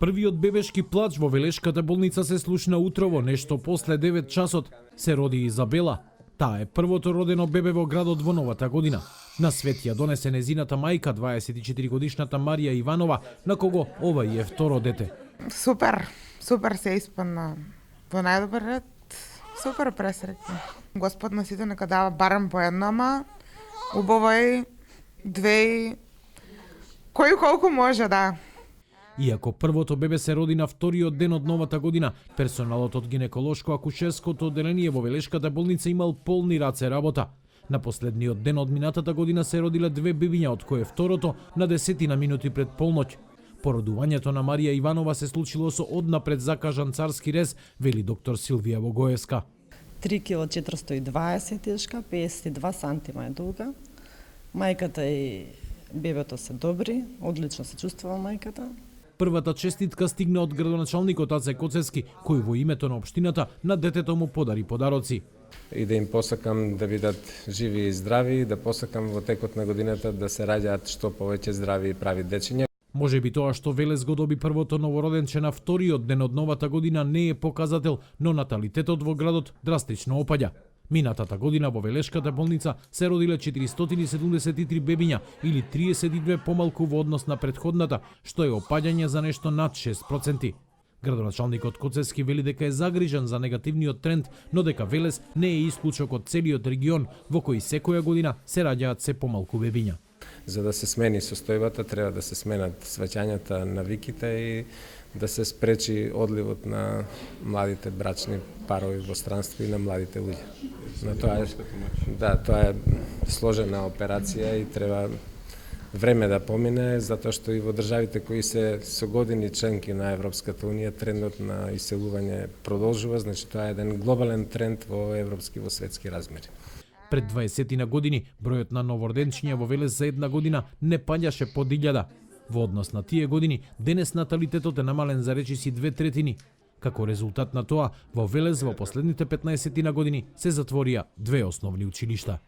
Првиот бебешки плач во Велешката болница се слушна утрово, нешто после 9 часот. Се роди Изабела. Таа е првото родено бебе во градот во новата година. На свет ја донесе незината мајка, 24-годишната Марија Иванова, на кого ова и е второ дете. Супер се испадна во најдобар ред. Супер пресреќна. Господ на сите нека дава барем по еднама, убаво е, две, кој колку може, да. Иако првото бебе се роди на вториот ден од новата година, персоналот од гинеколошко-акушерското одделение во Велешката болница имал полни раце работа. На последниот ден од минатата година се родиле две бебиња, од кое второто на 10 минути пред полноќ. Породувањето на Марија Иванова се случило со однапред закажан царски рез, вели доктор Силвија Богоевска. 3 кг 420 тешка, 52 сантима е долга. Мајката и бебето се добри, одлично се чувствува мајката. Првата честитка стигна од градоначалникот Аце Коцевски, кој во името на општината на детето му подари подароци. И да им посакам да бидат живи и здрави, да посакам во текот на годината да се раѓаат што повеќе здрави и прави дечиња. Може би тоа што Велес го доби првото новороденче на вториот ден од новата година не е показател, но наталитетот во градот драстично опаѓа. Минатата година во Велешката болница се родиле 473 бебиња или 32 помалку во однос на претходната, што е опаѓање за нешто над 6%. Градоначалникот Коцевски вели дека е загрижен за негативниот тренд, но дека Велес не е исклучок од целиот регион во кој секоја година се раѓаат се помалку бебиња. За да се смени состојбата, треба да се сменат сваќањата навиките и да се спречи одливот на младите брачни парови во странство и на младите луѓе. Но тоа е сложена операција и треба време да помине, затоа што и во државите кои се со години членки на Европската унија трендот на иселување продолжува, значи тоа е еден глобален тренд во европски, во светски размери. Пред 20 на години, бројот на новороденчиња во Велес за една година не паѓаше под 1000. Во однос на тие години, денес наталитетот е намален за речиси 2/3. Како резултат на тоа, во Велес во последните 15 на години се затворија 2 основни училишта.